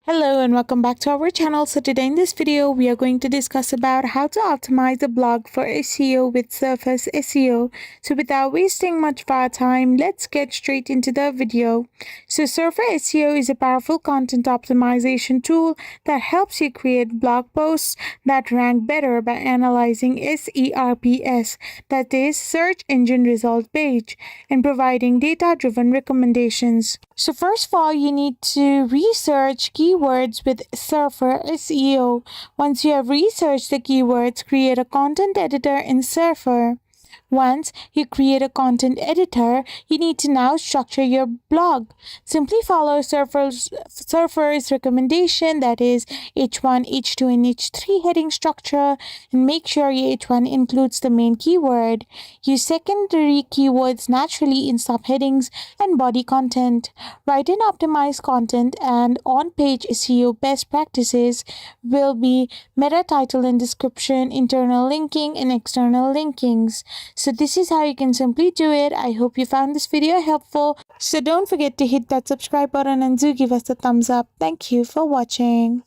Hello and welcome back to our channel. So today in this video we are going to discuss about how to optimize a blog for SEO with Surfer SEO. So without wasting much of our time, let's get straight into the video. So Surfer SEO is a powerful content optimization tool that helps you create blog posts that rank better by analyzing SERPs, that is search engine result page, and providing data-driven recommendations. So first of all, you need to research keywords with Surfer SEO. Once you have researched the keywords, create a content editor in Surfer. Once you create a content editor, you need to now structure your blog. Simply follow Surfer's recommendation, that is H1, H2, and H3 heading structure, and make sure your H1 includes the main keyword. Use secondary keywords naturally in subheadings and body content. Write in optimized content, and on-page SEO best practices will be meta title and description, internal linking, and external linkings. So this is how you can simply do it. I hope you found this video helpful. So don't forget to hit that subscribe button and do give us a thumbs up. Thank you for watching.